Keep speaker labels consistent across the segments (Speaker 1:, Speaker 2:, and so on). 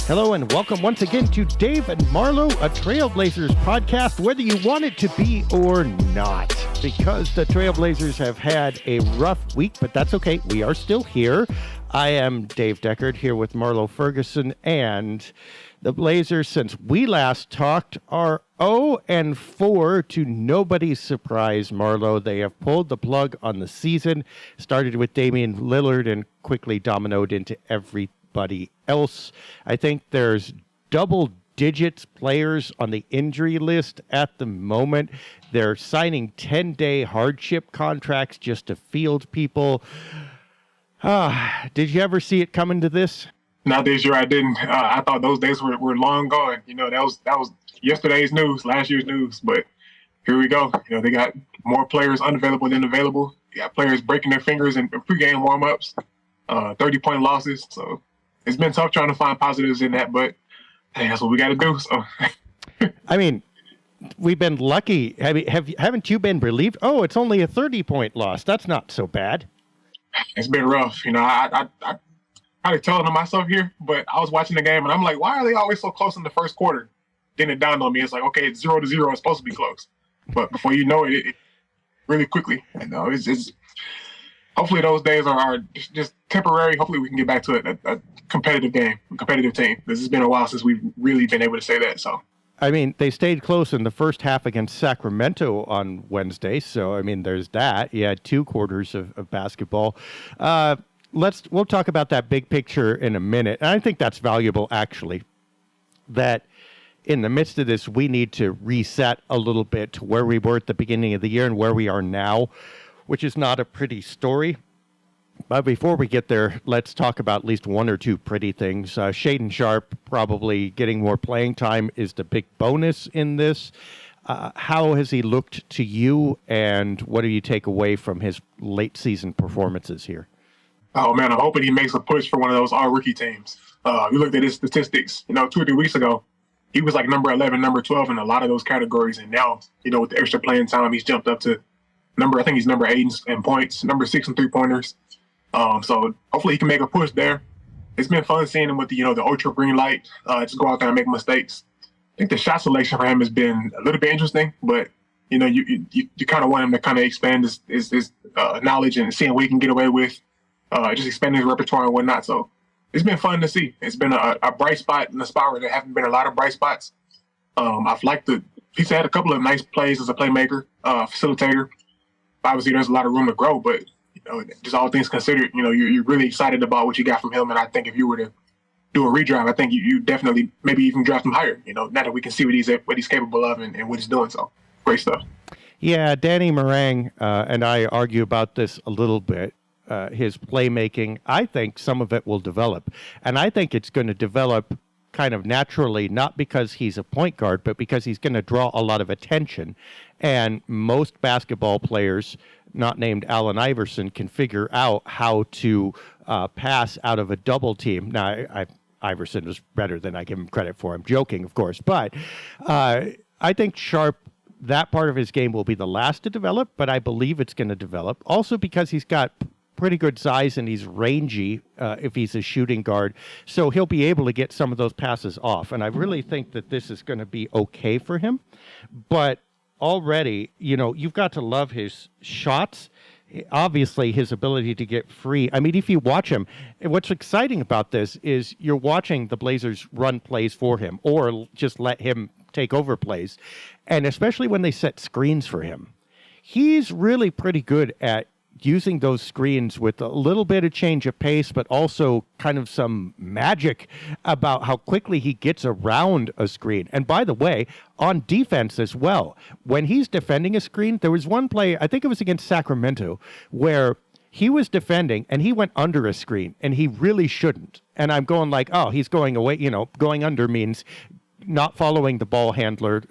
Speaker 1: Hello and welcome once again to Dave and Marlow, a Trailblazers podcast, whether you want it to be or not. Because the Trailblazers have had a rough week, but that's okay. We are still here. I am Dave Deckard here with Marlow Ferguson, and the Blazers, since we last talked, are 0-4 to nobody's surprise, Marlow. They have pulled the plug on the season, started with Damian Lillard and quickly dominoed into everybody else. I think there's double digits players on the injury list at the moment. They're signing 10-day hardship contracts just to field people. Did you ever see it coming to this?
Speaker 2: Not this year, I didn't. I thought those days were long gone. You know, that was yesterday's news, last year's news. But here we go. You know, they got more players unavailable than available. You got players breaking their fingers in pregame warm-ups, 30-point losses. So it's been tough trying to find positives in that, but hey, that's what we got to do. So,
Speaker 1: I mean, we've been lucky. Haven't you been relieved? Oh, it's only a 30-point loss. That's not so bad.
Speaker 2: It's been rough. You know, I kind of telling on myself here, but I was watching the game and I'm like, why are they always so close in the first quarter? Then it dawned on me, it's like, okay, it's 0-0. It's supposed to be close, but before you know it, it really quickly. And it's hopefully those days are just temporary. Hopefully we can get back to a competitive game, a competitive team. This has been a while since we've really been able to say that. So,
Speaker 1: I mean, they stayed close in the first half against Sacramento on Wednesday. So, I mean, there's that. You had 2 quarters of basketball. We'll talk about that big picture in a minute. And I think that's valuable, actually, that in the midst of this, we need to reset a little bit to where we were at the beginning of the year and where we are now, which is not a pretty story. But before we get there, let's talk about at least one or two pretty things. Shaedon Sharpe probably getting more playing time is the big bonus in this. How has he looked to you, and what do you take away from his late season performances here?
Speaker 2: Oh, man, I'm hoping he makes a push for one of those all-rookie teams. You looked at his statistics, 2 or 3 weeks ago, he was like number 11, number 12 in a lot of those categories. And now, with the extra playing time, he's jumped up to I think he's number 8 in points, number 6 in three-pointers. So hopefully he can make a push there. It's been fun seeing him with the ultra green light, just go out there and make mistakes. I think the shot selection for him has been a little bit interesting, but you kind of want him to kind of expand his knowledge and seeing what he can get away with, just expanding his repertoire and whatnot. So it's been fun to see. It's been a bright spot in the spot where there haven't been a lot of bright spots. I've liked he's had a couple of nice plays as a playmaker, facilitator. Obviously, there's a lot of room to grow, but just all things considered, you're really excited about what you got from him. And I think if you were to do a redraft, I think you definitely maybe even draft him higher. Now that we can see what he's capable of and what he's doing. So great stuff.
Speaker 1: Yeah, Danny Meringue and I argue about this a little bit. His playmaking, I think some of it will develop, and I think it's going to develop kind of naturally, not because he's a point guard, but because he's going to draw a lot of attention. And most basketball players, not named Allen Iverson, can figure out how to pass out of a double team. Now, Iverson was better than I give him credit for. I'm joking, of course. But I think Sharpe, that part of his game will be the last to develop, but I believe it's going to develop. Also because he's got pretty good size and he's rangy if he's a shooting guard. So he'll be able to get some of those passes off. And I really think that this is going to be okay for him. But already, you've got to love his shots. Obviously, his ability to get free. I mean, if you watch him, what's exciting about this is you're watching the Blazers run plays for him or just let him take over plays. And especially when they set screens for him, he's really pretty good at using those screens with a little bit of change of pace, but also kind of some magic about how quickly he gets around a screen. And by the way, on defense as well, when he's defending a screen, there was one play, I think it was against Sacramento, where he was defending and he went under a screen and he really shouldn't. And I'm going like, oh, he's going away. Going under means not following the ball handler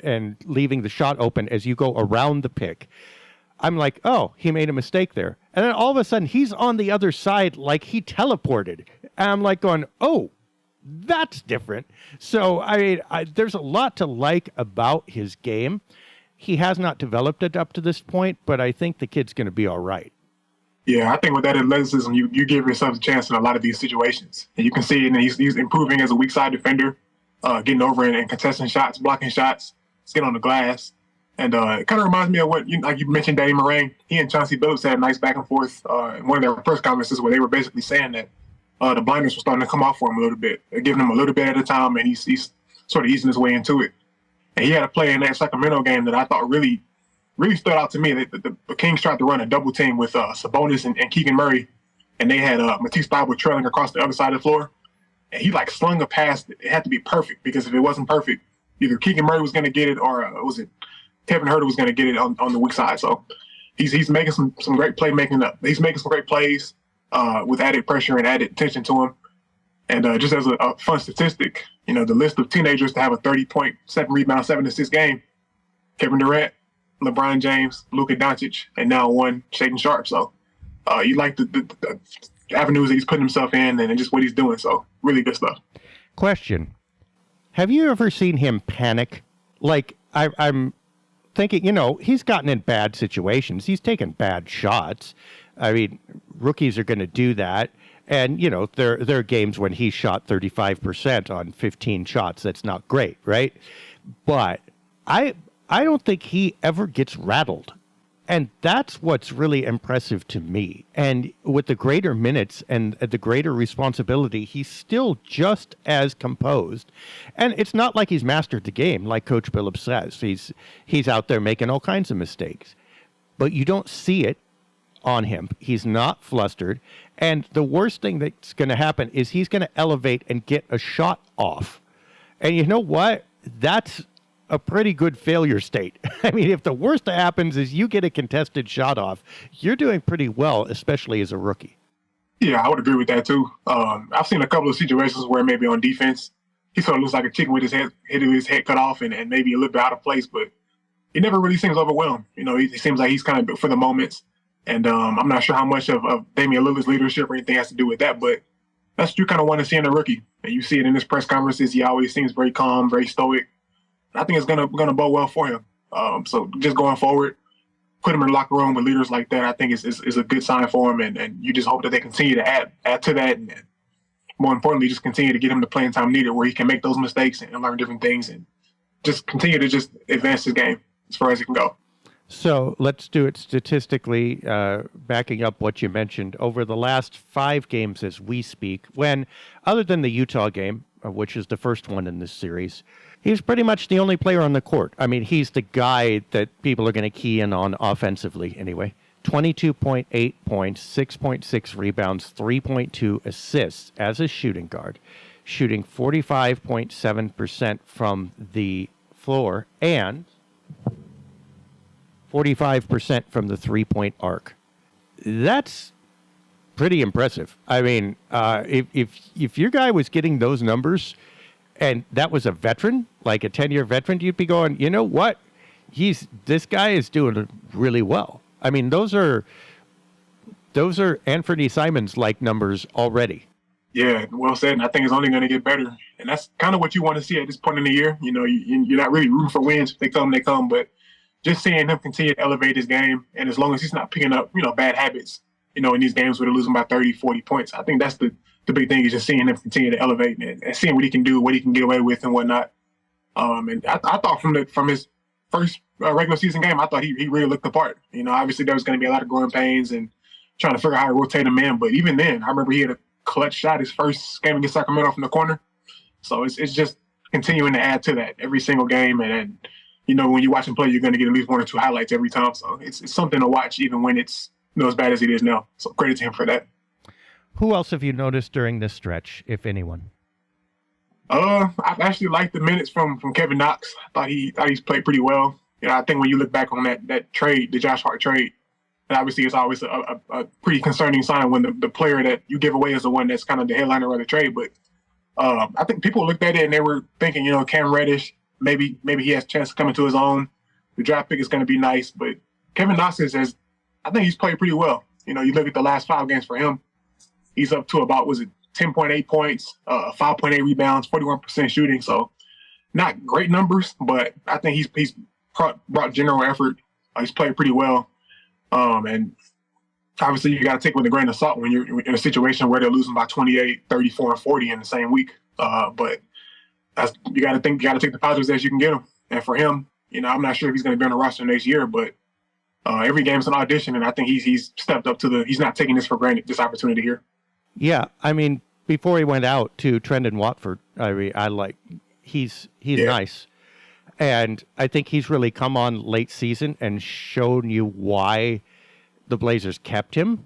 Speaker 1: and leaving the shot open as you go around the pick. I'm like, oh, he made a mistake there. And then all of a sudden, he's on the other side like he teleported. And I'm like going, oh, that's different. So, I mean, there's a lot to like about his game. He has not developed it up to this point, but I think the kid's going to be all right.
Speaker 2: Yeah, I think with that athleticism, you give yourself a chance in a lot of these situations. And you can see it, and he's improving as a weak side defender, getting over and contesting shots, blocking shots, getting on the glass. And it kind of reminds me of what, like you mentioned, Danny Moran. He and Chauncey Billups had a nice back and forth in one of their press conferences where they were basically saying that the blindness was starting to come off for him a little bit. They're giving him a little bit at a time, and he's sort of easing his way into it. And he had a play in that Sacramento game that I thought really stood out to me. The Kings tried to run a double team with Sabonis and Keegan Murray, and they had Matisse Thybulle trailing across the other side of the floor. And he like slung a pass. It had to be perfect because if it wasn't perfect, either Keegan Murray was going to get it or was it Kevin Huerter was going to get it on the weak side. So he's making some great playmaking. He's making some great plays with added pressure and added attention to him. And just as a fun statistic, the list of teenagers to have a 30-point, 7 rebound, 7 assist game: Kevin Durant, LeBron James, Luka Doncic, and now one Shaedon Sharpe. So you like the avenues that he's putting himself in and just what he's doing. So really good stuff.
Speaker 1: Question: have you ever seen him panic? Like I'm thinking, he's gotten in bad situations. He's taken bad shots. I mean, rookies are going to do that. And, there are games when he shot 35% on 15 shots. That's not great, right? But I don't think he ever gets rattled. And that's what's really impressive to me. And with the greater minutes and the greater responsibility, he's still just as composed. And it's not like he's mastered the game, like Coach Billups says. He's out there making all kinds of mistakes. But you don't see it on him. He's not flustered. And the worst thing that's going to happen is he's going to elevate and get a shot off. And you know what? That's a pretty good failure state. I mean, if the worst that happens is you get a contested shot off, you're doing pretty well, especially as a rookie.
Speaker 2: Yeah, I would agree with that too. I've seen a couple of situations where maybe on defense, he sort of looks like a chicken with his head cut off and maybe a little bit out of place, but he never really seems overwhelmed. He seems like he's kind of built for the moments. And I'm not sure how much of Damian Lillard's leadership or anything has to do with that, but that's what you kind of want to see in a rookie. And you see it in his press conferences. He always seems very calm, very stoic. I think it's gonna bode well for him. So just going forward, put him in the locker room with leaders like that, I think is a good sign for him. And you just hope that they continue to add to that, and more importantly, just continue to get him the playing time needed where he can make those mistakes and learn different things and just continue to just advance his game as far as he can go.
Speaker 1: So let's do it statistically, backing up what you mentioned. Over the last 5 games as we speak, when, other than the Utah game, which is the first one in this series, he's pretty much the only player on the court. I mean, he's the guy that people are going to key in on offensively anyway. 22.8 points, 6.6 rebounds, 3.2 assists as a shooting guard, shooting 45.7% from the floor and 45% from the three-point arc. That's pretty impressive. I mean, if your guy was getting those numbers and that was a veteran, like a 10-year veteran, you'd be going, you know what? This guy is doing really well. I mean, those are Anthony Simons-like numbers already.
Speaker 2: Yeah, well said. And I think it's only going to get better. And that's kind of what you want to see at this point in the year. You're not really rooting for wins. If they come, they come. But just seeing him continue to elevate his game, and as long as he's not picking up, bad habits, in these games where they're losing by 30, 40 points, I think that's the big thing, is just seeing him continue to elevate and seeing what he can do, what he can get away with and whatnot. And I thought from his first regular season game, I thought he really looked the part. Obviously there was going to be a lot of growing pains and trying to figure out how to rotate him in. But even then, I remember he had a clutch shot his first game against Sacramento from the corner. So it's just continuing to add to that every single game. And when you watch him play, you're going to get at least 1 or 2 highlights every time. So it's something to watch, even when it's as bad as it is now. So credit to him for that.
Speaker 1: Who else have you noticed during this stretch, if anyone?
Speaker 2: I've actually liked the minutes from Kevin Knox. I thought he's played pretty well. I think when you look back on that trade, the Josh Hart trade, and obviously it's always a pretty concerning sign when the player that you give away is the one that's kind of the headliner of the trade. But I think people looked at it and they were thinking, Cam Reddish, maybe he has a chance to come into his own. The draft pick is going to be nice, but Kevin Knox I think he's played pretty well. You look at the last 5 games for him, he's up to about, 10.8 points, 5.8 rebounds, 41% shooting. So not great numbers, but I think he's brought general effort. He's played pretty well. And obviously you got to take it with a grain of salt when you're in a situation where they're losing by 28, 34, and 40 in the same week. But you got to take the positives as you can get them. And for him, I'm not sure if he's going to be on the roster next year, but every game's an audition, and I think he's stepped up he's not taking this for granted, this opportunity here.
Speaker 1: Yeah, I mean, before he went out to Trendon Watford, he's nice. And I think he's really come on late season and shown you why the Blazers kept him.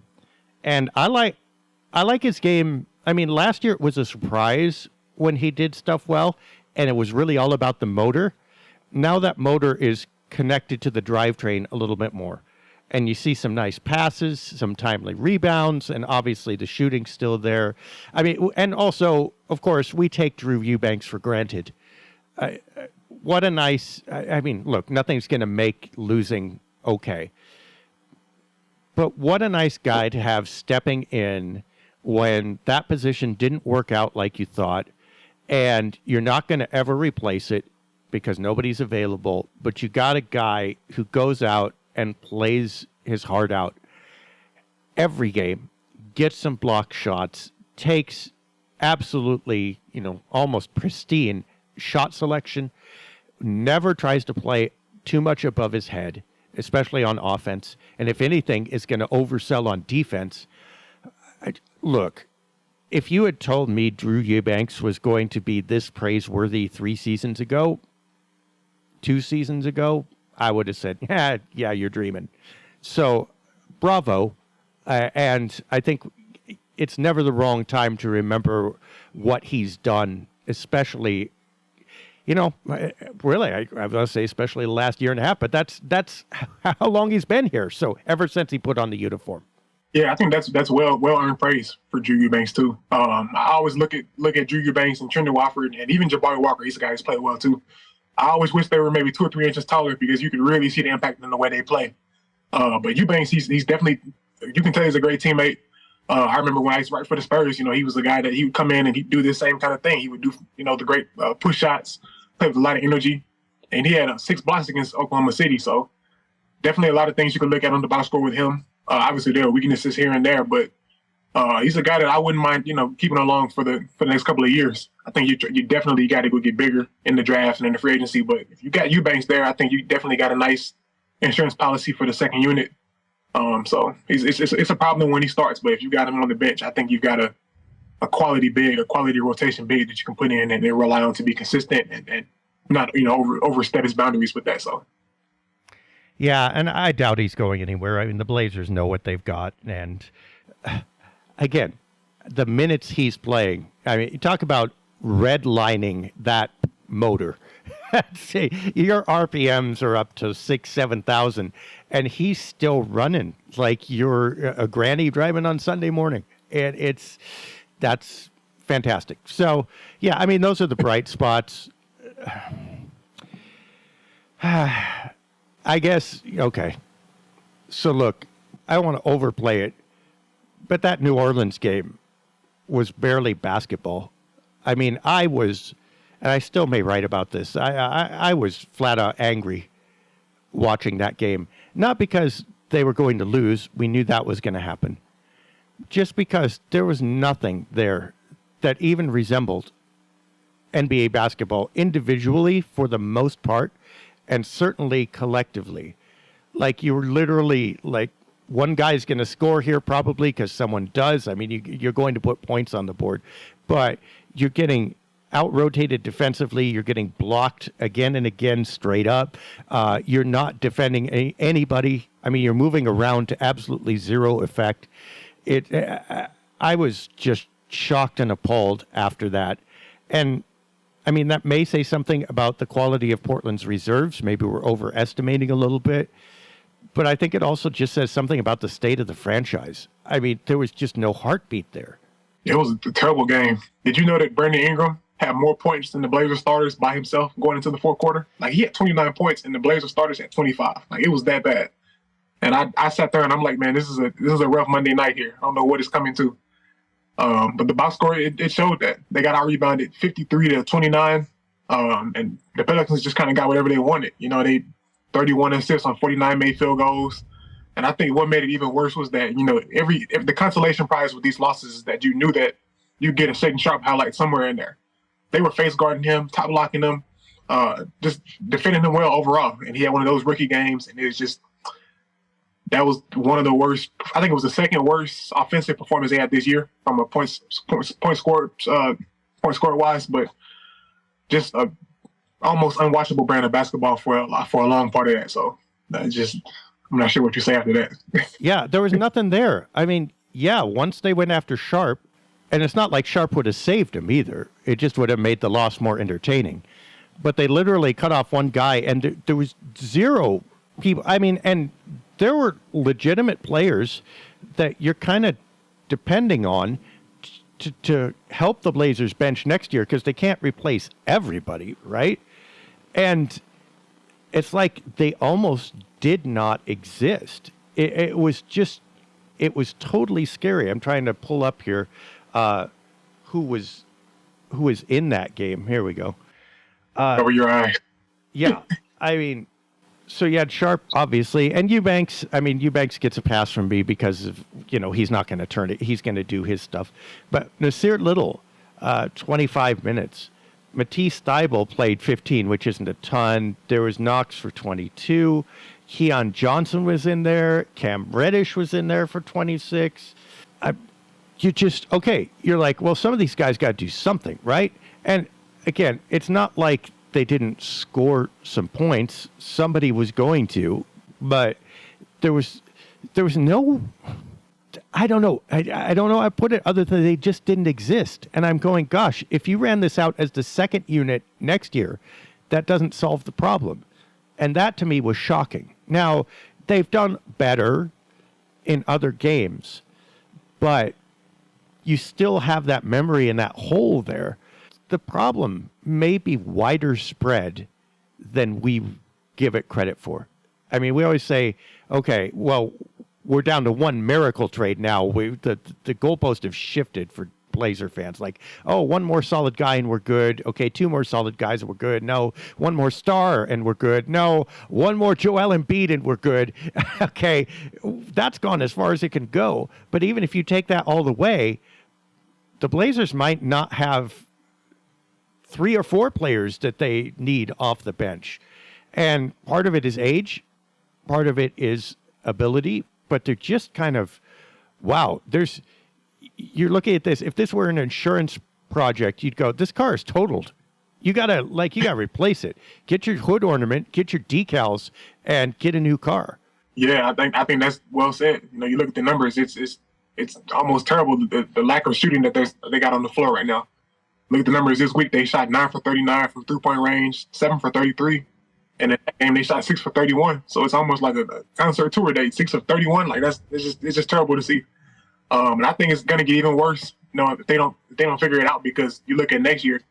Speaker 1: And I like his game. I mean, last year it was a surprise when he did stuff well, and it was really all about the motor. Now that motor is connected to the drivetrain a little bit more. And you see some nice passes, some timely rebounds, and obviously the shooting's still there. I mean, and also, of course, we take Drew Eubanks for granted. What a nice, I mean, look, nothing's going to make losing okay. But what a nice guy to have stepping in when that position didn't work out like you thought, and you're not going to ever replace it because nobody's available, but you got a guy who goes out and plays his heart out every game, gets some block shots, takes absolutely, almost pristine shot selection, never tries to play too much above his head, especially on offense, and if anything, is going to oversell on defense. Look, if you had told me Drew Eubanks was going to be this praiseworthy 2 seasons ago, I would have said, yeah, you're dreaming. So, bravo. And I think it's never the wrong time to remember what he's done, especially, really, I was going to say especially the last year and a half, but that's how long he's been here. So ever since he put on the uniform.
Speaker 2: Yeah, I think that's well earned praise for Drew Eubanks too. I always look at Drew Eubanks and Trendon Watford and even Jabari Walker. He's a guy who's played well too. I always wish they were maybe 2 or 3 inches taller because you could really see the impact in the way they play. But Eubanks, he's definitely, you can tell he's a great teammate. I remember when I used to write for the Spurs, he was the guy that he would come in and he'd do this same kind of thing. He would do, the great push shots, play with a lot of energy. And he had 6 blocks against Oklahoma City. So definitely a lot of things you could look at on the box score with him. Obviously there are weaknesses here and there, but he's a guy that I wouldn't mind, keeping along for the next couple of years. I think you definitely got to go get bigger in the draft and in the free agency. But if you got Eubanks there, I think you definitely got a nice insurance policy for the second unit. So it's a problem when he starts, but if you got him on the bench, I think you've got a quality rotation big that you can put in and then rely on to be consistent and not overstep his boundaries with that. So.
Speaker 1: Yeah, and I doubt he's going anywhere. I mean, the Blazers know what they've got, and again, the minutes he's playing. I mean, you talk about redlining that motor. Say your RPMs are up to 6,000-7,000, and he's still running like you're a granny driving on Sunday morning, and that's fantastic. So, yeah, I mean, those are the bright spots. I guess, okay. So, look, I don't want to overplay it, but that New Orleans game was barely basketball. I mean, I was, and I still may write about this, I was flat out angry watching that game. Not because they were going to lose. We knew that was going to happen. Just because there was nothing there that even resembled NBA basketball individually for the most part, and certainly collectively. Like, you were literally, like, one guy's going to score here probably because someone does. I mean, you're going to put points on the board. But you're getting out-rotated defensively. You're getting blocked again and again straight up. You're not defending anybody. I mean, you're moving around to absolutely zero effect. I was just shocked and appalled after that. And I mean, that may say something about the quality of Portland's reserves. Maybe we're overestimating a little bit. But I think it also just says something about the state of the franchise. I mean, there was just no heartbeat there.
Speaker 2: It was a terrible game. Did you know that Brandon Ingram had more points than the Blazers starters by himself going into the fourth quarter? Like, he had 29 points and the Blazers starters had 25. Like, it was that bad. And I sat there and I'm like, man, this is a rough Monday night here. I don't know what it's coming to. But the box score, it showed that. They got out-rebounded 53-29, and the Pelicans just kind of got whatever they wanted. They 31 assists on 49 made field goals, And I think what made it even worse was that, if the consolation prize with these losses is that you knew that you get a Shaedon Sharpe highlight somewhere in there. They were face guarding him, top locking him, just defending him well overall. And he had one of those rookie games, and it was just, that was one of the worst. I think it was the second worst offensive performance they had this year from a point scored wise, but just a almost unwatchable brand of basketball for a long part of that. So I'm not sure what you say after that.
Speaker 1: Yeah, there was nothing there. I mean, yeah, once they went after Sharpe, and it's not like Sharpe would have saved him either. It just would have made the loss more entertaining. But they literally cut off one guy, and there was zero people. I mean, and there were legitimate players that you're kind of depending on to help the Blazers bench next year because they can't replace everybody, right? And it's like they almost did not exist. It was totally scary. I'm trying to pull up here who was in that game. Here we go.
Speaker 2: Over your eye.
Speaker 1: Yeah, I mean, so you had Sharpe, obviously, and Eubanks. I mean, Eubanks gets a pass from me because of, he's not going to turn it. He's going to do his stuff. But Nasir Little, 25 minutes. Matisse Thybulle played 15, which isn't a ton. There was Knox for 22. Keon Johnson was in there. Cam Reddish was in there for 26. You're like, well, some of these guys got to do something, right? And again, it's not like they didn't score some points. Somebody was going to, but there was no, I don't know. I don't know how to put it other than they just didn't exist. And I'm going, gosh, if you ran this out as the second unit next year, that doesn't solve the problem. And that to me was shocking. Now, they've done better in other games, but you still have that memory and that hole there. The problem may be wider spread than we give it credit for. I mean, we always say, okay, well, we're down to one miracle trade now. The goalposts have shifted for Blazer fans. Like, oh, one more solid guy and we're good. Okay, two more solid guys and we're good. No, one more star and we're good. No, one more Joel Embiid and we're good. Okay, that's gone as far as it can go. But even if you take that all the way, the Blazers might not have 3 or 4 players that they need off the bench. And part of it is age. Part of it is ability. But they're just kind of, wow, you're looking at this. If this were an insurance project, you'd go, this car is totaled. You gotta replace it. Get your hood ornament, get your decals, and get a new car.
Speaker 2: Yeah, I think that's well said. You look at the numbers, it's almost terrible, the lack of shooting that they got on the floor right now. Look at the numbers this week. They shot 9 for 39 from 3-point range, 7 for 33. And in that game, they shot 6 for 31. So it's almost like a concert tour date, 6 of 31. Like it's just terrible to see. And I think it's going to get even worse, if they don't figure it out, because you look at next year,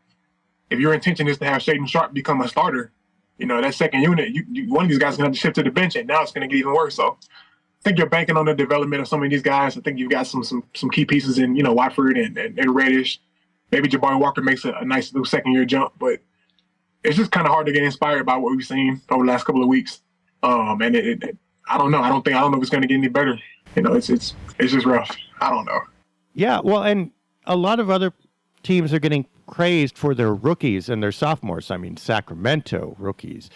Speaker 2: if your intention is to have Shaedon Sharpe become a starter, that second unit, one of these guys is going to have to shift to the bench, and now it's going to get even worse. So I think you're banking on the development of some of these guys. I think you've got some key pieces in, Watford and Reddish. Maybe Jabari Walker makes a nice little second-year jump, but it's just kind of hard to get inspired by what we've seen over the last couple of weeks. And I don't know. I don't know if it's going to get any better. It's just rough. I don't know.
Speaker 1: Yeah, well, and a lot of other teams are getting praised for their rookies and their sophomores. I mean, Sacramento rookies,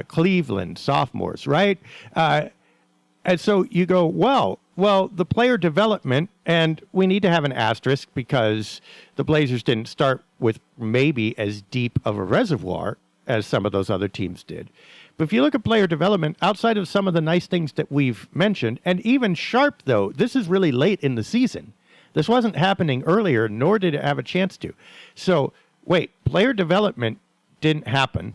Speaker 1: Cleveland sophomores, right? And so you go, well, the player development, and we need to have an asterisk because the Blazers didn't start with maybe as deep of a reservoir as some of those other teams did. But if you look at player development, outside of some of the nice things that we've mentioned, and even Sharpe, though, this is really late in the season. This wasn't happening earlier, nor did it have a chance to. So, wait, player development didn't happen.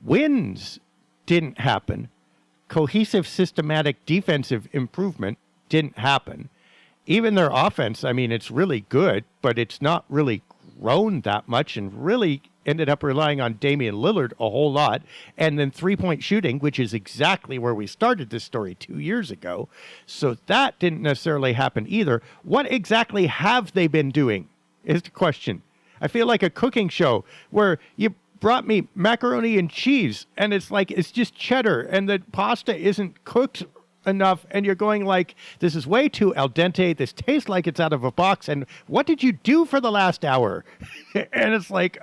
Speaker 1: Wins didn't happen. Cohesive, systematic defensive improvement didn't happen. Even their offense, I mean, it's really good, but it's not really grown that much and really ended up relying on Damian Lillard a whole lot. And then three-point shooting, which is exactly where we started this story 2 years ago. So that didn't necessarily happen either. What exactly have they been doing is the question. I feel like a cooking show where you brought me macaroni and cheese and it's like it's just cheddar and the pasta isn't cooked enough, and you're going like, this is way too al dente. This tastes like it's out of a box. And what did you do for the last hour? And it's like,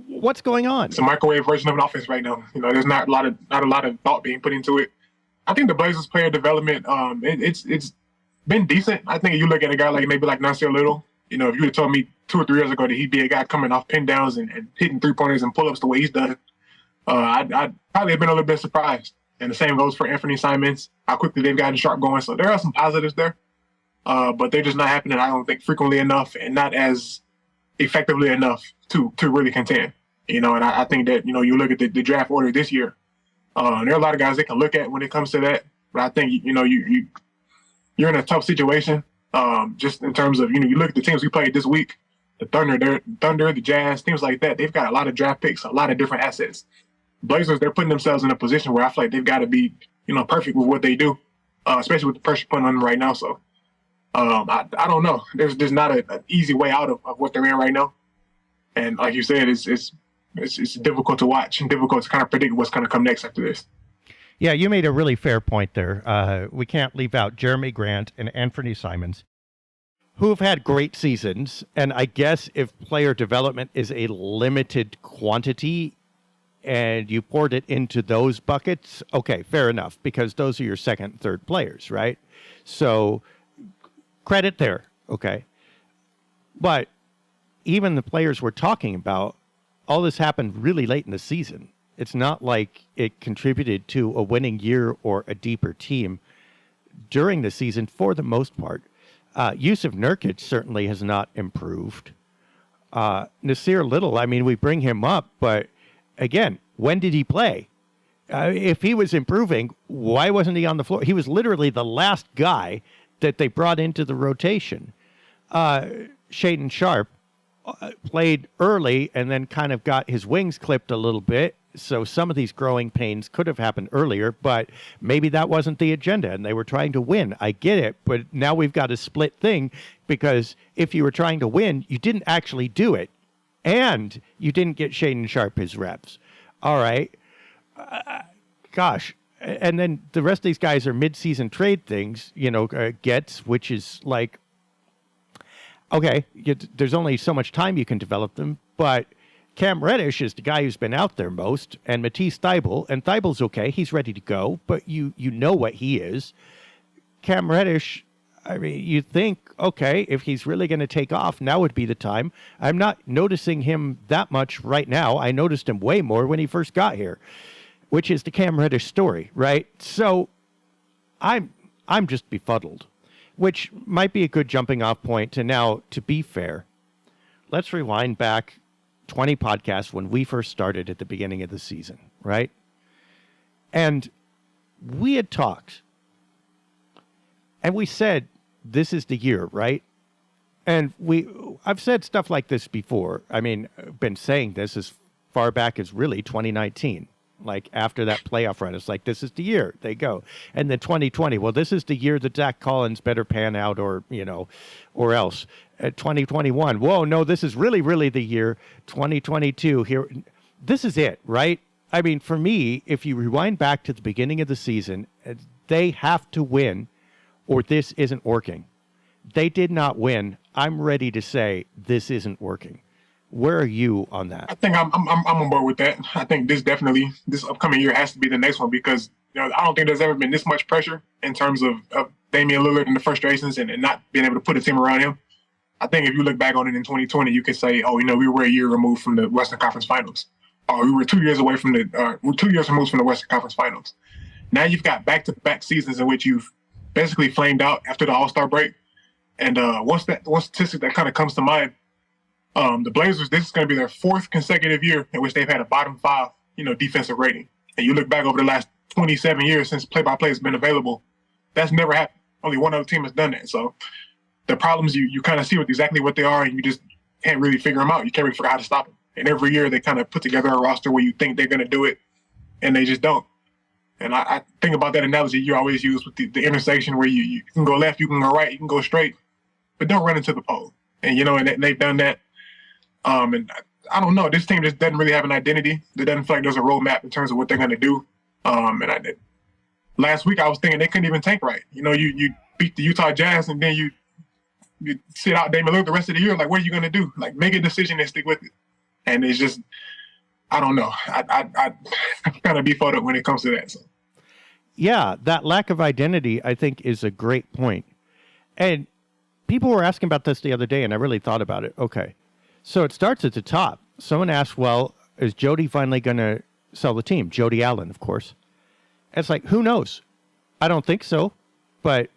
Speaker 1: what's going on?
Speaker 2: It's a microwave version of an offense right now. There's not a lot of thought being put into it. I think the Blazers player development, it's been decent. I think if you look at a guy like maybe like Nasir Little, if you had told me 2 or 3 years ago that he'd be a guy coming off pin downs and hitting 3-pointers and pull-ups the way he's done, I'd probably have been a little bit surprised. And the same goes for Anthony Simons, how quickly they've gotten Sharpe going. So there are some positives there, but they're just not happening, I don't think, frequently enough and not as effectively enough to really contend. And I think that, you look at the draft order this year, there are a lot of guys they can look at when it comes to that. But I think, you're in a tough situation just in terms of, you look at the teams we played this week, the Thunder, the Jazz, teams like that. They've got a lot of draft picks, a lot of different assets. Blazers, they're putting themselves in a position where I feel like they've got to be, perfect with what they do, especially with the pressure put on them right now. So I don't know. There's not an easy way out of what they're in right now. And like you said, it's difficult to watch and difficult to kind of predict what's going to come next after this.
Speaker 1: Yeah, you made a really fair point there. We can't leave out Jeremy Grant and Anthony Simons, who have had great seasons. And I guess if player development is a limited quantity and you poured it into those buckets, okay, fair enough, because those are your second and third players, right? So credit there, okay? But even the players we're talking about, all this happened really late in the season. It's not like it contributed to a winning year or a deeper team during the season for the most part. Yusuf Nurkic certainly has not improved. Nasir Little, I mean, we bring him up, but again, when did he play? If he was improving, why wasn't he on the floor? He was literally the last guy that they brought into the rotation. Shaedon Sharpe played early and then kind of got his wings clipped a little bit. So some of these growing pains could have happened earlier, but maybe that wasn't the agenda and they were trying to win. I get it, but now we've got a split thing because if you were trying to win, you didn't actually do it. And you didn't get Shaedon Sharpe his reps. All right. Gosh. And then the rest of these guys are mid-season trade things, gets, which is like, okay, there's only so much time you can develop them, but Cam Reddish is the guy who's been out there most, and Matisse Thybulle, and Thybulle's okay, he's ready to go, but you know what he is. Cam Reddish, I mean, you think, okay, if he's really going to take off, now would be the time. I'm not noticing him that much right now. I noticed him way more when he first got here, which is the Cam Reddish story, right? So I'm just befuddled, which might be a good jumping off point to now, to be fair, let's rewind back 20 podcasts when we first started at the beginning of the season, right? And we had talked and we said, this is the year, right? And I've said stuff like this before. I mean, I've been saying this as far back as really 2019. Like after that playoff run, it's like, this is the year they go. And then 2020, well, this is the year that Zach Collins better pan out or else. 2021, whoa, no, this is really, really the year. 2022, here, this is it, right? I mean, for me, if you rewind back to the beginning of the season, they have to win or this isn't working. They did not win. I'm ready to say this isn't working. Where are you on that?
Speaker 2: I think I'm on board with that. I think this upcoming year has to be the next one because I don't think there's ever been this much pressure in terms of Damian Lillard and the frustrations and not being able to put a team around him. I think if you look back on it in 2020, you could say, we were a year removed from the Western Conference Finals, or we were 2 years away from 2 years removed from the Western Conference Finals. Now you've got back-to-back seasons in which you've basically flamed out after the All-Star break. And one statistic that kind of comes to mind, the Blazers, this is going to be their 4th consecutive year in which they've had a bottom 5, defensive rating. And you look back over the last 27 years since play-by-play has been available, that's never happened. Only one other team has done that. So the problems you kind of see exactly what they are, and you just can't really figure them out. You can't really figure out how to stop them. And every year they kind of put together a roster where you think they're going to do it, and they just don't. And I think about that analogy you always use with the intersection where you can go left, you can go right, you can go straight, but don't run into the pole. And, and they've done that. And I don't know. This team just doesn't really have an identity. It doesn't feel like there's a roadmap in terms of what they're going to do. And last week I was thinking they couldn't even tank right. You beat the Utah Jazz and then you sit out Damian Lillard the rest of the year. Like, what are you going to do? Like, make a decision and stick with it. And it's just, I don't know. I kind of befuddled when it comes to that. So.
Speaker 1: Yeah, that lack of identity, I think, is a great point. And people were asking about this the other day, and I really thought about it. Okay, so it starts at the top. Someone asked, well, is Jody finally going to sell the team? Jody Allen, of course. And it's like, who knows? I don't think so, but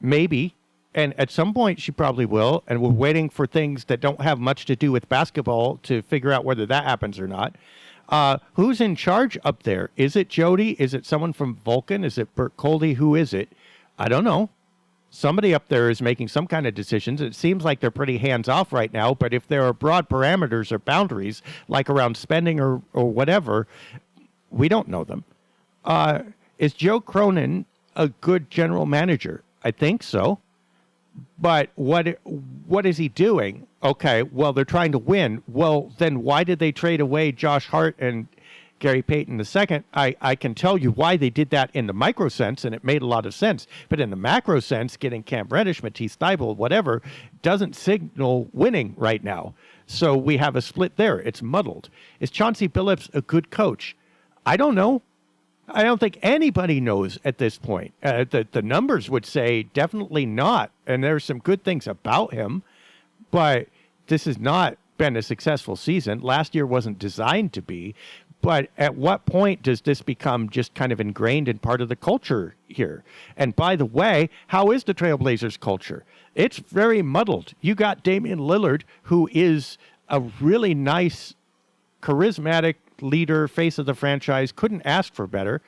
Speaker 1: maybe. And at some point, she probably will. And we're waiting for things that don't have much to do with basketball to figure out whether that happens or not. Who's in charge up there? Is it Jody? Is it someone from Vulcan? Is it Bert Coldy? Who is it? I don't know. Somebody up there is making some kind of decisions. It seems like they're pretty hands-off right now, but if there are broad parameters or boundaries, like around spending or whatever, we don't know them. Is Joe Cronin a good general manager? I think so. But what is he doing? Okay, well, they're trying to win. Well, then why did they trade away Josh Hart and Gary Payton II? I can tell you why they did that in the micro sense, and it made a lot of sense. But in the macro sense, getting Cam Reddish, Matisse Thybulle, whatever, doesn't signal winning right now. So we have a split there. It's muddled. Is Chauncey Billups a good coach? I don't know. I don't think anybody knows at this point. The numbers would say definitely not. And there's some good things about him, but this has not been a successful season. Last year wasn't designed to be. But at what point does this become just kind of ingrained in part of the culture here? And by the way, how is the Trailblazers culture? It's very muddled. You got Damian Lillard, who is a really nice, charismatic leader, face of the franchise, couldn't ask for better.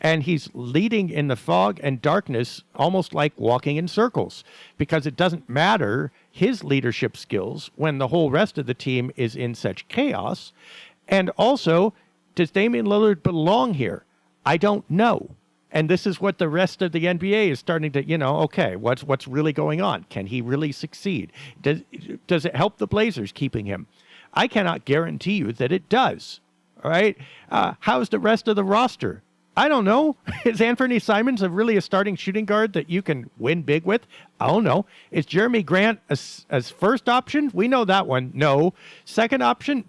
Speaker 1: And he's leading in the fog and darkness, almost like walking in circles, because it doesn't matter his leadership skills when the whole rest of the team is in such chaos. And also, does Damian Lillard belong here? I don't know. And this is what the rest of the NBA is starting to, okay, what's really going on? Can he really succeed? Does it help the Blazers keeping him? I cannot guarantee you that it does. All right. How's the rest of the roster? I don't know. Is Anthony Simons really a starting shooting guard that you can win big with? I don't know. Is Jeremy Grant as first option? We know that one. No. Second option?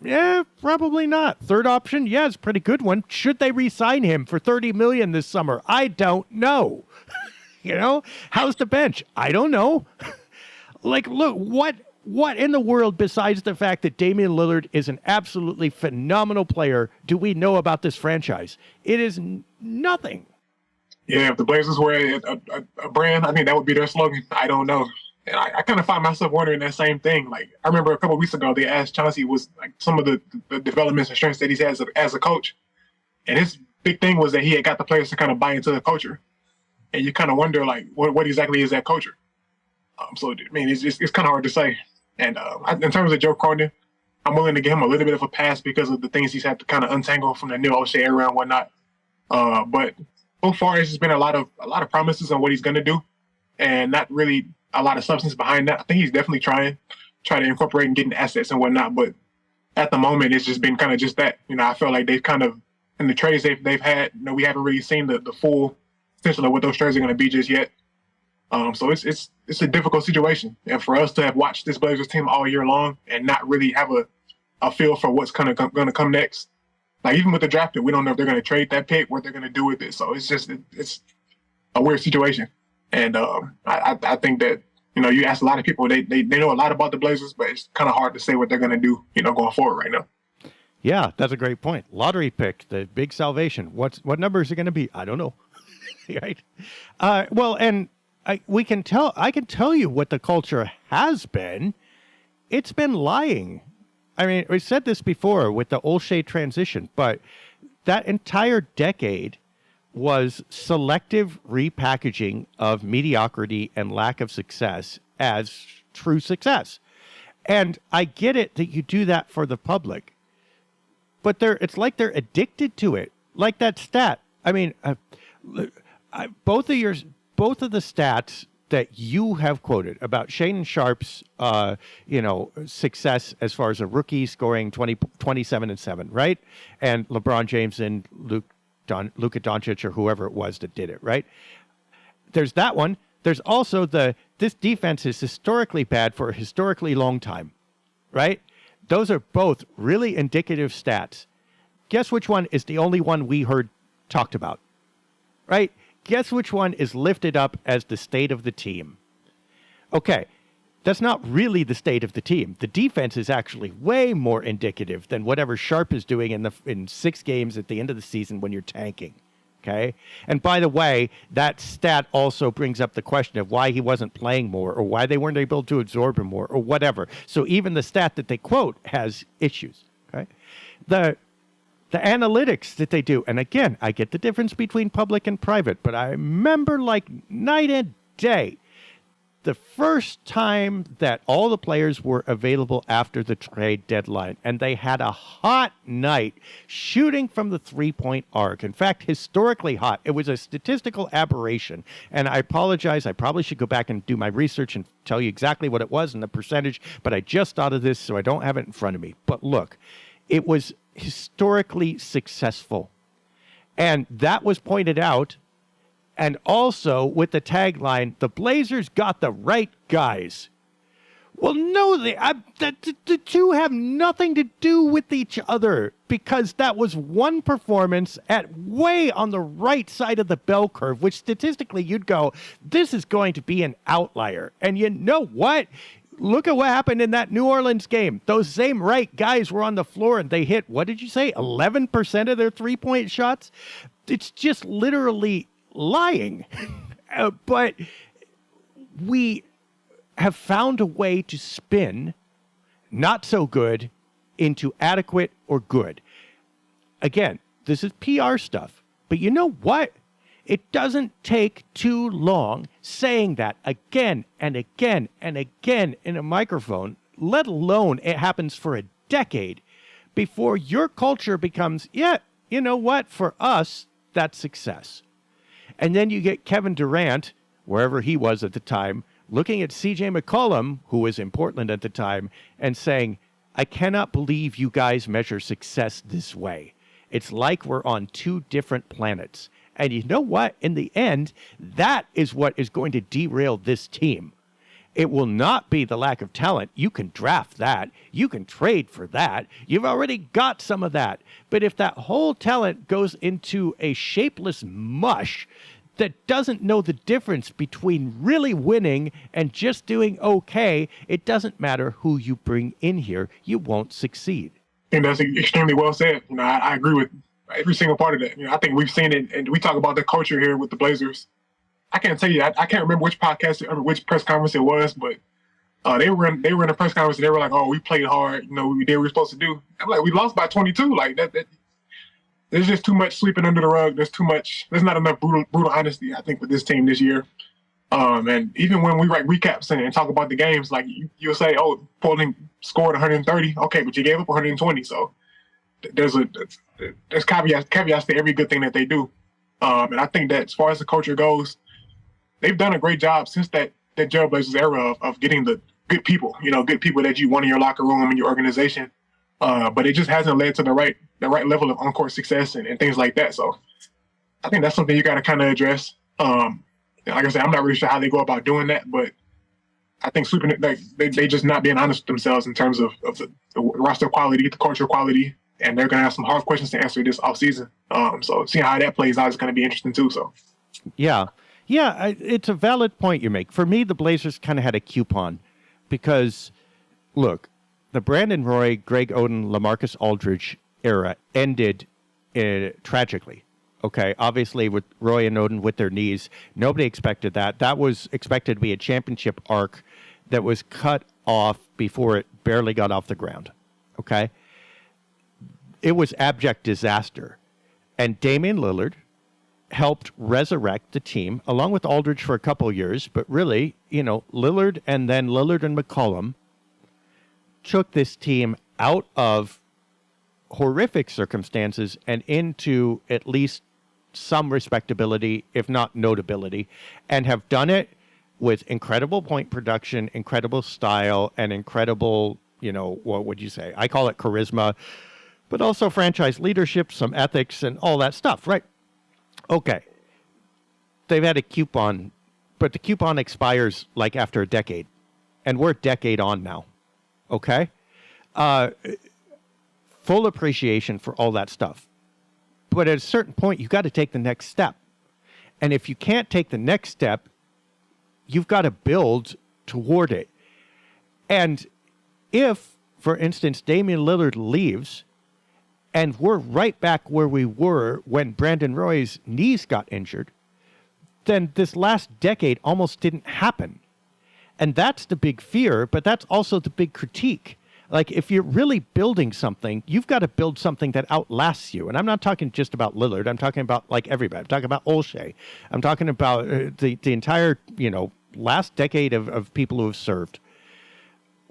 Speaker 1: Probably not. Third option? Yeah, it's a pretty good one. Should they re-sign him for $30 million this summer? I don't know. How's the bench? I don't know. Look, what in the world, besides the fact that Damian Lillard is an absolutely phenomenal player, do we know about this franchise? It is nothing.
Speaker 2: Yeah, if the Blazers were a brand, I think that would be their slogan. I don't know. And I kind of find myself wondering that same thing. Like, I remember a couple of weeks ago, they asked Chauncey was like some of the developments and strengths that he's had as a coach. And his big thing was that he had got the players to kind of buy into the culture. And you kind of wonder, like, what exactly is that culture? So, I mean, it's kind of hard to say. And in terms of Joe Cronin, I'm willing to give him a little bit of a pass because of the things he's had to kind of untangle from the Neil O'Shea era and whatnot. But so far, it's just been a lot of promises on what he's going to do, and not really a lot of substance behind that. I think he's definitely trying to incorporate and getting assets and whatnot. But at the moment, it's just been kind of just that. I feel like they've kind of in the trades they've had. We haven't really seen the full potential of what those trades are going to be just yet. So it's a difficult situation, and for us to have watched this Blazers team all year long and not really have a feel for what's kind of going to come next. Like, even with the draft pick, we don't know if they're going to trade that pick, what they're going to do with it. So it's a weird situation, and I think that you ask a lot of people, they know a lot about the Blazers, but it's kind of hard to say what they're going to do going forward right now.
Speaker 1: Yeah, that's a great point. Lottery pick, the big salvation. What number is it going to be? I don't know. Right? Well, and I can tell you what the culture has been. It's been lying. I mean, we said this before with the O'Shea transition, but that entire decade was selective repackaging of mediocrity and lack of success as true success. And I get it that you do that for the public, but it's like they're addicted to it. Like that stat. I mean, both of the stats that you have quoted about Shaedon Sharpe's, success as far as a rookie scoring 27 and 7, right? And LeBron James and Luke Luka Doncic or whoever it was that did it, right? There's that one. There's also this defense is historically bad for a historically long time, right? Those are both really indicative stats. Guess which one is the only one we heard talked about, right? Guess which one is lifted up as the state of the team? Okay, that's not really the state of the team. The defense is actually way more indicative than whatever Sharpe is doing in 6 games at the end of the season when you're tanking. Okay. And by the way, that stat also brings up the question of why he wasn't playing more or why they weren't able to absorb him more or whatever. So even the stat that they quote has issues. Okay. The analytics that they do. And again, I get the difference between public and private, but I remember like night and day, the first time that all the players were available after the trade deadline, and they had a hot night shooting from the three-point arc. In fact, historically hot. It was a statistical aberration, and I apologize. I probably should go back and do my research and tell you exactly what it was and the percentage, but I just thought of this, so I don't have it in front of me. But look, it was historically successful, and that was pointed out. And also with the tagline, the Blazers got the right guys. Well, no, the two have nothing to do with each other because that was one performance at way on the right side of the bell curve, which statistically you'd go, this is going to be an outlier. And you know what? Look at what happened in that New Orleans game. Those same right guys were on the floor and they hit, what did you say, 11% of their three-point shots? It's just literally lying. But we have found a way to spin not so good into adequate or good. Again, this is PR stuff, but you know what? It doesn't take too long saying that again and again and again in a microphone, let alone it happens for a decade, before your culture becomes, yeah, you know what? For us, that's success. And then you get Kevin Durant, wherever he was at the time, looking at C.J. McCollum, who was in Portland at the time, and saying, I cannot believe you guys measure success this way. It's like we're on 2 different planets. And you know what? In the end, that is what is going to derail this team. It will not be the lack of talent. You can draft that. You can trade for that. You've already got some of that. But if that whole talent goes into a shapeless mush that doesn't know the difference between really winning and just doing okay, it doesn't matter who you bring in here. You won't succeed.
Speaker 2: I think that's extremely well said. I agree with every single part of that. I think we've seen it, and we talk about the culture here with the Blazers. I can't tell you. I can't remember which podcast or which press conference it was, but they were in a press conference and they were like, "Oh, we played hard. We did what we were supposed to do." I'm like, "We lost by 22." Like that. There's just too much sweeping under the rug. There's too much. There's not enough brutal honesty, I think, with this team this year. And even when we write recaps and talk about the games, like you'll say, "Oh, Portland scored 130." Okay, but you gave up 120. So there's caveats to every good thing that they do. And I think that as far as the culture goes, they've done a great job since that Jailblazers era of getting the good people, good people that you want in your locker room and your organization. But it just hasn't led to the right level of on-court success and things like that. So I think that's something you got to kind of address. Like I said, I'm not really sure how they go about doing that, but I think they just not being honest with themselves in terms of the roster quality, the culture quality, and they're going to have some hard questions to answer this offseason. So seeing how that plays out is going to be interesting too. So
Speaker 1: yeah, it's a valid point you make. For me, the Blazers kind of had a coupon because, look, the Brandon Roy, Greg Oden, LaMarcus Aldridge era ended tragically. Okay, obviously with Roy and Oden with their knees, nobody expected that. That was expected to be a championship arc that was cut off before it barely got off the ground. Okay, it was abject disaster, and Damian Lillard helped resurrect the team along with Aldridge for a couple of years. But really, Lillard and McCollum took this team out of horrific circumstances and into at least some respectability, if not notability, and have done it with incredible point production, incredible style, and incredible, what would you say? I call it charisma, but also franchise leadership, some ethics, and all that stuff, right? Okay. They've had a coupon, but the coupon expires like after a decade. And we're a decade on now. Okay? Full appreciation for all that stuff. But at a certain point, you've got to take the next step. And if you can't take the next step, you've got to build toward it. And if, for instance, Damian Lillard leaves, and we're right back where we were when Brandon Roy's knees got injured, then this last decade almost didn't happen. And that's the big fear, but that's also the big critique. Like, if you're really building something, you've got to build something that outlasts you. And I'm not talking just about Lillard. I'm talking about, like, everybody. I'm talking about Olshey. I'm talking about the entire, last decade of people who have served.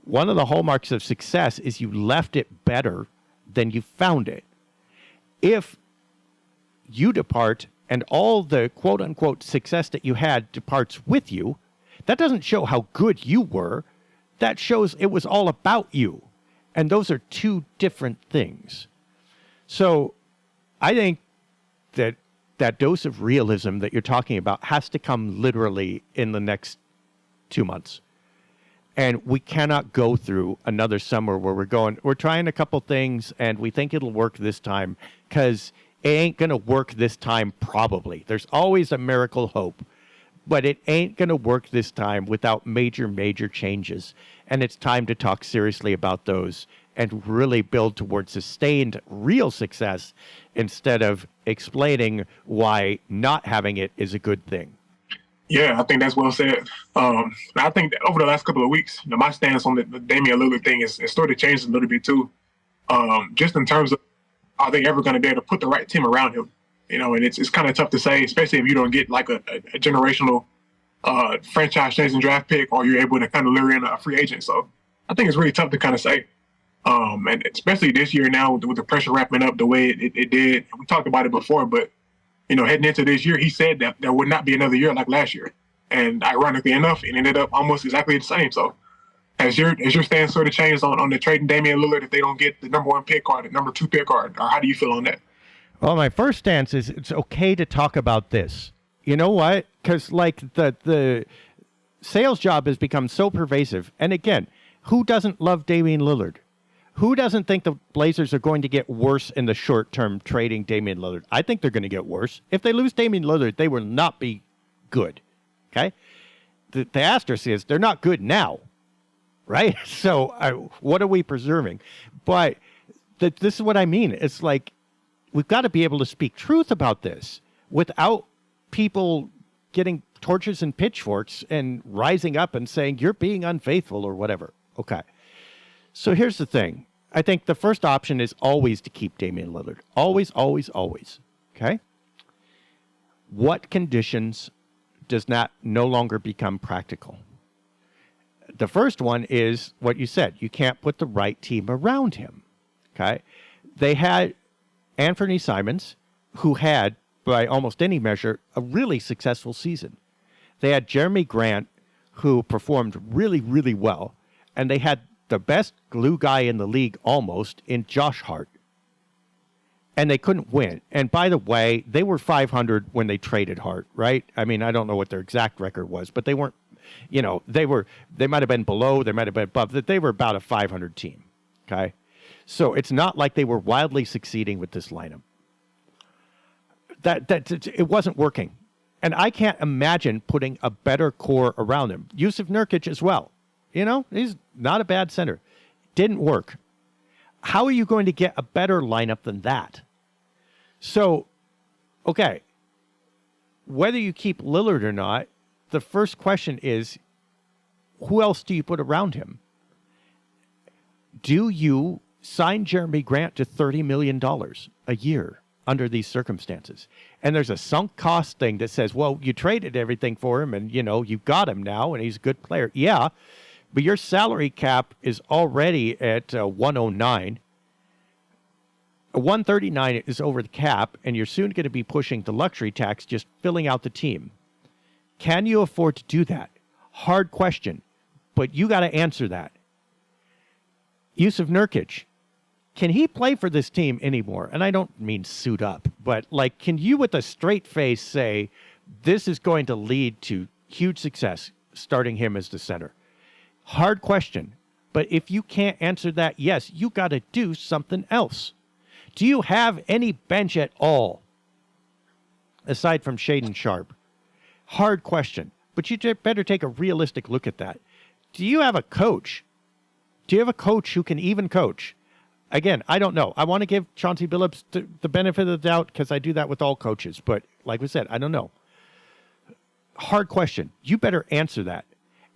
Speaker 1: One of the hallmarks of success is you left it better than you found it. If you depart and all the quote-unquote success that you had departs with you, that doesn't show how good you were. That shows it was all about you. And those are two different things. So I think that that dose of realism that you're talking about has to come literally in the next 2 months. And we cannot go through another summer where we're trying a couple things and we think it'll work this time, because it ain't going to work this time probably. There's always a miracle hope. But it ain't going to work this time without major changes. And it's time to talk seriously about those and really build towards sustained real success instead of explaining why not having it is a good thing.
Speaker 2: Yeah, I think that's well said. I think that over the last couple of weeks, my stance on the Damian Lillard thing is sort of changed a little bit too. Just in terms of, are they ever going to be able to put the right team around him? And it's kind of tough to say, especially if you don't get like a generational franchise-changing draft pick, or you're able to kind of lure in a free agent. So I think it's really tough to kind of say. And especially this year now with the pressure wrapping up the way it did. We talked about it before, but, heading into this year, he said that there would not be another year like last year. And ironically enough, it ended up almost exactly the same. So has your stance sort of changed on the trading Damian Lillard if they don't get the number 1 pick or the number 2 pick, or how do you feel on that?
Speaker 1: Well, my first stance is it's okay to talk about this. You know what? Because like the sales job has become so pervasive. And again, who doesn't love Damian Lillard? Who doesn't think the Blazers are going to get worse in the short term trading Damian Lillard? I think they're going to get worse. If they lose Damian Lillard, they will not be good. Okay? The asterisk is they're not good now. Right? So what are we preserving? But this is what I mean. It's like, we've got to be able to speak truth about this without people getting torches and pitchforks and rising up and saying, you're being unfaithful or whatever. Okay. So here's the thing. I think the first option is always to keep Damian Lillard. Always. Okay. What conditions does not no longer become practical? The first one is what you said. You can't put the right team around him. Okay. They had Anthony Simons, who had, by almost any measure, a really successful season. They had Jeremy Grant, who performed really well. And they had the best glue guy in the league almost in Josh Hart. And they couldn't win. And by the way, they were 500 when they traded Hart, right? I mean, I don't know what their exact record was, but they weren't, they might have been below, they might have been above, that they were about a 500 team, okay? So it's not like they were wildly succeeding with this lineup. It wasn't working. And I can't imagine putting a better core around him. Yusuf Nurkic as well. He's not a bad center. Didn't work. How are you going to get a better lineup than that? So, okay, whether you keep Lillard or not, the first question is, who else do you put around him? Do you sign Jeremy Grant to $30 million a year under these circumstances? And there's a sunk cost thing that says, well, you traded everything for him and, you've got him now and he's a good player. Yeah, but your salary cap is already at 109. 139 is over the cap, and you're soon going to be pushing the luxury tax, just filling out the team. Can you afford to do that? Hard question, but you got to answer that. Yusuf Nurkic, can he play for this team anymore? And I don't mean suit up, but like, can you with a straight face say this is going to lead to huge success starting him as the center? Hard question. But if you can't answer that yes, you got to do something else. Do you have any bench at all aside from Shaedon Sharpe? Hard question. But you better take a realistic look at that. Do you have a coach? Do you have a coach who can even coach? Again, I don't know. I want to give Chauncey Billups the benefit of the doubt because I do that with all coaches. But like we said, I don't know. Hard question. You better answer that.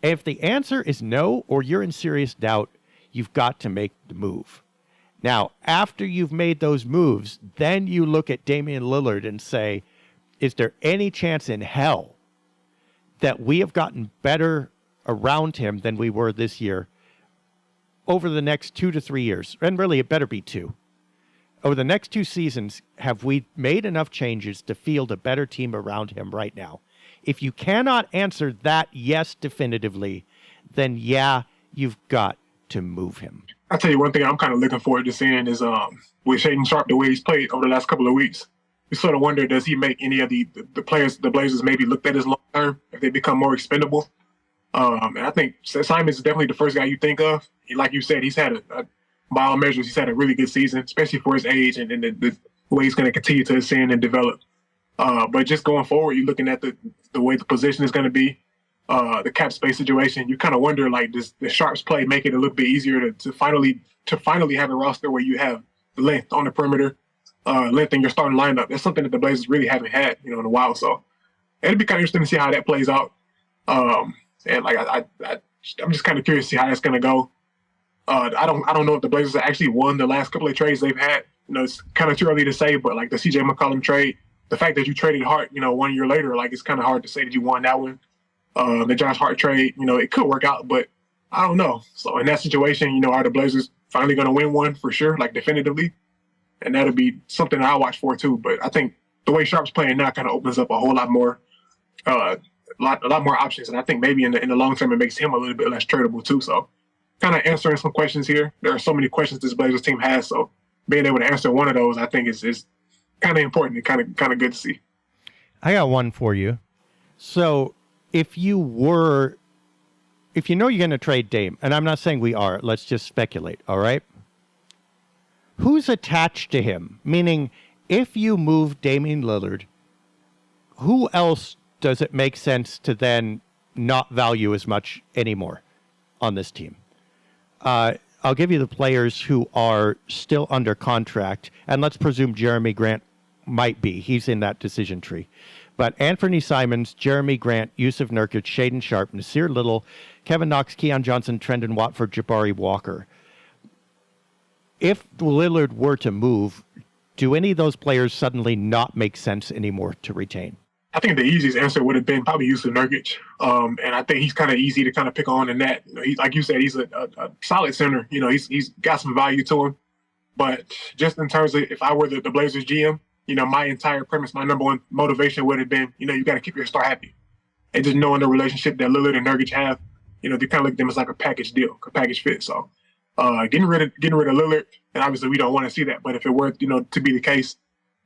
Speaker 1: And if the answer is no, or you're in serious doubt, you've got to make the move. Now, after you've made those moves, then you look at Damian Lillard and say, is there any chance in hell that we have gotten better around him than we were this year over the next 2 to 3 years? And really, it better be 2. Over the next 2 seasons, have we made enough changes to field a better team around him right now? If you cannot answer that yes definitively, then yeah, you've got to move him.
Speaker 2: I'll tell you one thing I'm kind of looking forward to seeing is with Shaedon Sharpe, the way he's played over the last couple of weeks, you sort of wonder, does he make any of the players, the Blazers maybe looked at as long term if they become more expendable? And I think Simons is definitely the first guy you think of. Like you said, he's had by all measures, he's had a really good season, especially for his age and the way he's going to continue to ascend and develop. But just going forward, you're looking at the way the position is going to be, the cap space situation. You kind of wonder, like, does the Sharpe's play make it a little bit easier to finally have a roster where you have length on the perimeter, length in your starting lineup? That's something that the Blazers really haven't had, in a while. So it'd be kind of interesting to see how that plays out. And like I'm just kind of curious to see how that's going to go. I don't know if the Blazers have actually won the last couple of trades they've had. It's kind of too early to say, but like the CJ McCollum trade, the fact that you traded Hart, 1 year later, like it's kind of hard to say that you won that one. The Josh Hart trade, it could work out, but I don't know. So in that situation, are the Blazers finally going to win one for sure, like definitively? And that'll be something I watch for too. But I think the way Sharpe's playing now kind of opens up a whole lot more, a lot more options. And I think maybe in the long term, it makes him a little bit less tradable too. So kind of answering some questions here. There are so many questions this Blazers team has. So being able to answer one of those, I think is kind of important and kind of good to see.
Speaker 1: I got one for you. So if you know you're going to trade Dame, and I'm not saying we are, let's just speculate, all right? Who's attached to him? Meaning, if you move Damian Lillard, who else does it make sense to then not value as much anymore on this team? I'll give you the players who are still under contract, and let's presume Jeremy Grant might be. He's in that decision tree. But Anthony Simons, Jeremy Grant, Yusuf Nurkic, Shaedon Sharpe, Nasir Little, Kevin Knox, Keon Johnson, Trendon Watford, Jabari Walker. If Lillard were to move, do any of those players suddenly not make sense anymore to retain?
Speaker 2: I think the easiest answer would have been probably Yusuf Nurkic. And I think he's kind of easy to kind of pick on in that. Like you said, he's a solid center. He's got some value to him. But just in terms of if I were the Blazers GM, my entire premise, my number one motivation would have been, you got to keep your star happy. And just knowing the relationship that Lillard and Nurkic have, they kind of look at them as like a package deal, a package fit. So getting rid of Lillard, and obviously we don't want to see that. But if it were, to be the case,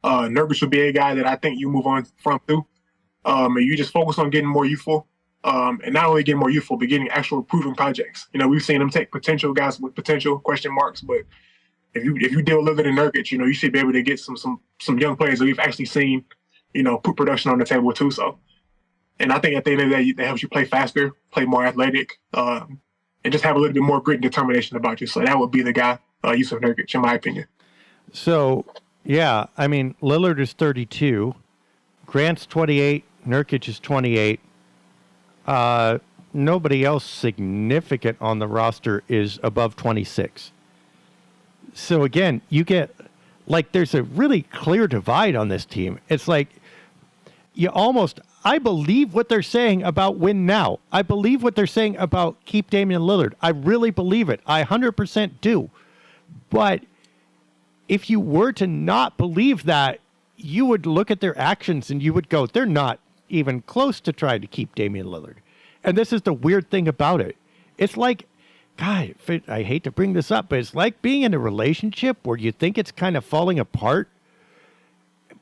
Speaker 2: Nurkic would be a guy that I think you move on from too. And you just focus on getting more youthful, and not only getting more youthful, but getting actual proven projects. We've seen them take potential guys with potential question marks, but if you deal with Lillard and Nurkic, you should be able to get some young players that we've actually seen, put production on the table too. So, and I think at the end of the day, that helps you play faster, play more athletic, and just have a little bit more grit and determination about you. So that would be the guy, Yusuf Nurkic, in my opinion.
Speaker 1: So, yeah, I mean, Lillard is 32, Grant's 28, Nurkic is 28. Nobody else significant on the roster is above 26. So again, you get, like, there's a really clear divide on this team. It's like, I believe what they're saying about win now. I believe what they're saying about keep Damian Lillard. I really believe it. I 100% do. But if you were to not believe that, you would look at their actions and you would go, they're not even close to trying to keep Damian Lillard. And this is the weird thing about it. It's like God, I hate to bring this up, but it's like being in a relationship where you think it's kind of falling apart,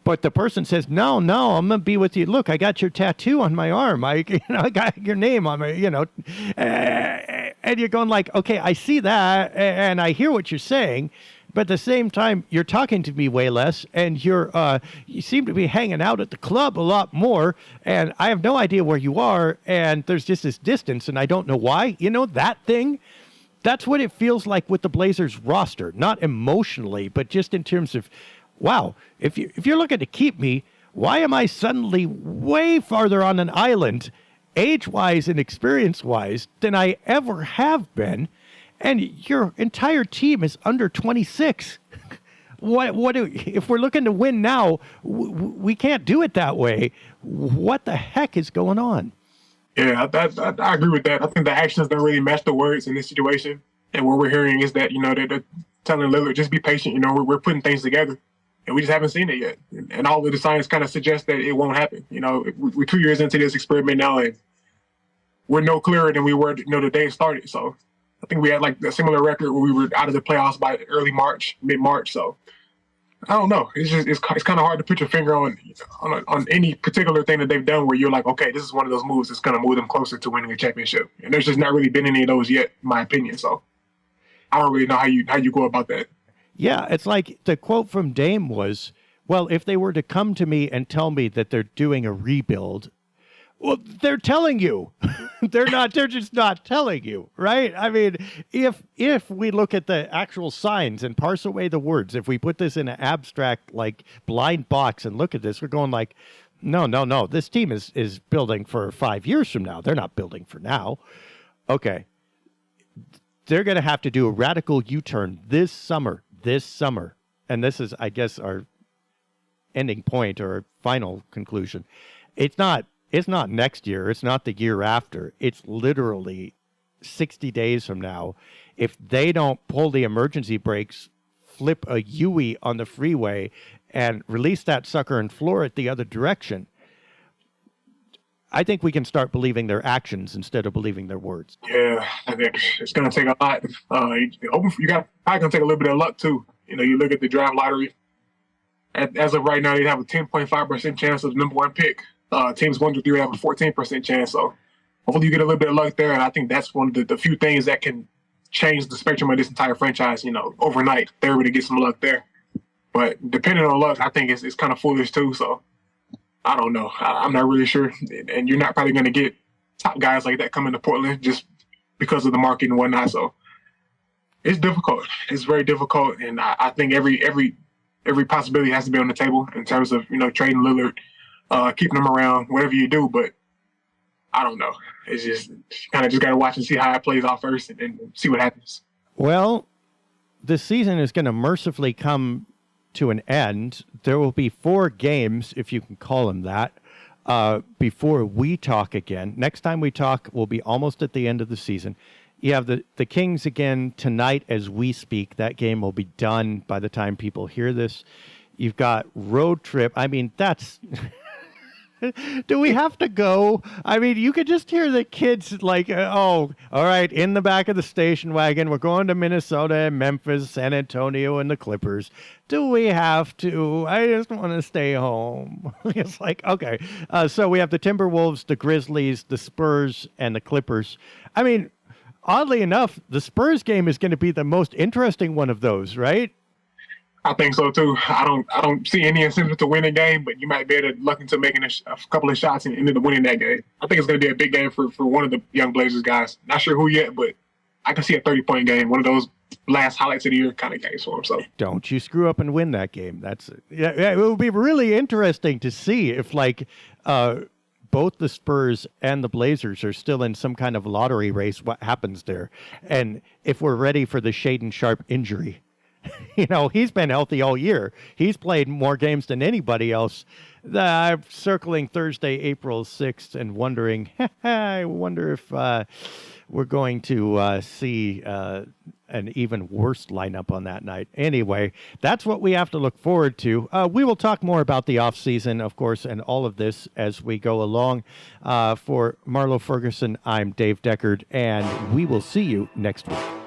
Speaker 1: but the person says, no, I'm going to be with you. Look, I got your tattoo on my arm. I got your name on my, and you're going like, okay, I see that. And I hear what you're saying. But at the same time, you're talking to me way less, and you seem to be hanging out at the club a lot more, and I have no idea where you are, and there's just this distance, and I don't know why. That thing, that's what it feels like with the Blazers roster. Not emotionally, but just in terms of, wow, if you're looking to keep me, why am I suddenly way farther on an island, age-wise and experience-wise, than I ever have been? And your entire team is under 26. If we're looking to win now, we can't do it that way. What the heck is going on?
Speaker 2: Yeah, I agree with that. I think the actions don't really match the words in this situation. And what we're hearing is that, they're telling Lillard, just be patient. We're putting things together. And we just haven't seen it yet. And all of the signs kind of suggest that it won't happen. We're 2 years into this experiment now, and we're no clearer than we were, the day it started. So I think we had like a similar record where we were out of the playoffs by early March, mid-March. So I don't know. It's kind of hard to put your finger on any particular thing that they've done where you're like, okay, this is one of those moves that's going to move them closer to winning a championship. And there's just not really been any of those yet, in my opinion. So I don't really know how you go about that.
Speaker 1: Yeah, it's like the quote from Dame was, well, if they were to come to me and tell me that they're doing a rebuild, well, they're telling you. They're just not telling you, right? I mean, if we look at the actual signs and parse away the words, if we put this in an abstract, like, blind box and look at this, we're going like, no, this team is building for 5 years from now. They're not building for now. Okay. They're going to have to do a radical U-turn this summer. And this is, I guess, our ending point or final conclusion. It's not next year. It's not the year after. It's literally 60 days from now. If they don't pull the emergency brakes, flip a Yui on the freeway, and release that sucker and floor it the other direction, I think we can start believing their actions instead of believing their words.
Speaker 2: Yeah, I think it's going to take a lot. You got probably going to take a little bit of luck too. You look at the draft lottery. As of right now, they have a 10.5% chance of the number one pick. Teams 1 to 3 have a 14% chance. So hopefully you get a little bit of luck there. And I think that's one of the few things that can change the spectrum of this entire franchise, overnight. They're able to get some luck there. But depending on luck, I think it's kind of foolish too. So I don't know. I'm not really sure. And you're not probably going to get top guys like that coming to Portland just because of the market and whatnot. So it's difficult. It's very difficult. And I think every possibility has to be on the table in terms of, trading Lillard, keeping him around, whatever you do. But I don't know. It's just kind of just got to watch and see how it plays out first and see what happens.
Speaker 1: Well, the season is going to mercifully come to an end. There will be 4 games, if you can call them that, before we talk again. Next time we talk, we'll be almost at the end of the season. You have the Kings again tonight as we speak. That game will be done by the time people hear this. You've got road trip. I mean, that's... Do we have to go? I mean, you could just hear the kids like, oh, all right, in the back of the station wagon, we're going to Minnesota, Memphis, San Antonio, and the Clippers. Do we have to? I just want to stay home. It's like, okay. So we have the Timberwolves, the Grizzlies, the Spurs, and the Clippers. I mean, oddly enough, the Spurs game is going to be the most interesting one of those, right?
Speaker 2: I think so too. I don't see any incentive to win a game, but you might be able to luck into making a couple of shots and end up winning that game. I think it's going to be a big game for one of the young Blazers guys. Not sure who yet, but I can see a 30-point game. One of those last highlights of the year kind of games for him. So
Speaker 1: don't you screw up and win that game. Yeah. It will be really interesting to see if both the Spurs and the Blazers are still in some kind of lottery race. What happens there, and if we're ready for the Shaedon Sharpe injury. He's been healthy all year. He's played more games than anybody else. I'm circling Thursday, April 6th, and wondering, I wonder if we're going to see an even worse lineup on that night. Anyway, that's what we have to look forward to. We will talk more about the offseason, of course, and all of this as we go along. For Marlow Ferguson, I'm Dave Deckard, and we will see you next week.